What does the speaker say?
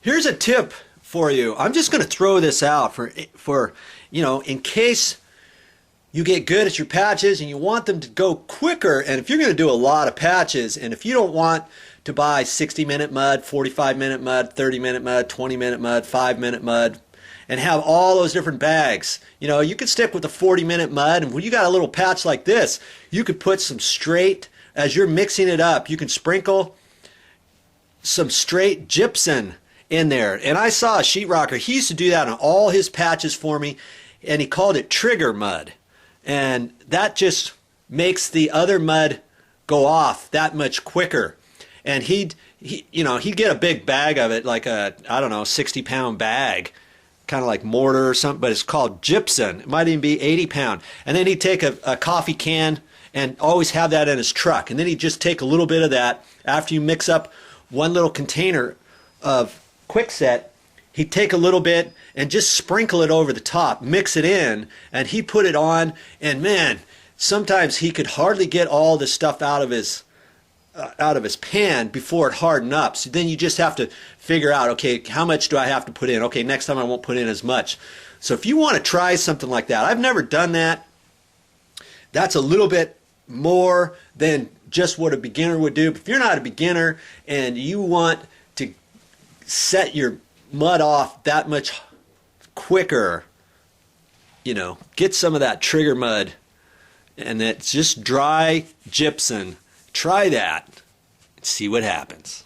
Here's a tip for you. I'm just going to throw this out for in case you get good at your patches and you want them to go quicker. And if you're going to do a lot of patches, and if you don't want to buy 60-minute mud, 45-minute mud, 30-minute mud, 20-minute mud, 5-minute mud, and have all those different bags, you could stick with the 40-minute mud. And when you got a little patch like this, you could put some straight, as you're mixing it up, you can sprinkle some straight gypsum in there. And I saw a sheetrocker, he used to do that on all his patches for me, and he called it trigger mud. And that just makes the other mud go off that much quicker. And he'd get a big bag of it, like a, I don't know, 60-pound bag, kind of like mortar or something, but it's called gypsum. It might even be 80-pound. And then he'd take a coffee can and always have that in his truck. And then he'd just take a little bit of that after you mix up one little container of quickset. He'd take a little bit and just sprinkle it over the top, mix it in, and he'd put it on. And man, sometimes he could hardly get all the stuff out of his pan before it hardened up. So then you just have to figure out, okay, how much do I have to put in? Okay, next time I won't put in as much. So if you want to try something like that, I've never done that. That's a little bit more than just what a beginner would do. But if you're not a beginner and you want to set your mud off that much quicker, get some of that trigger mud, and it's just dry gypsum. Try that and see what happens.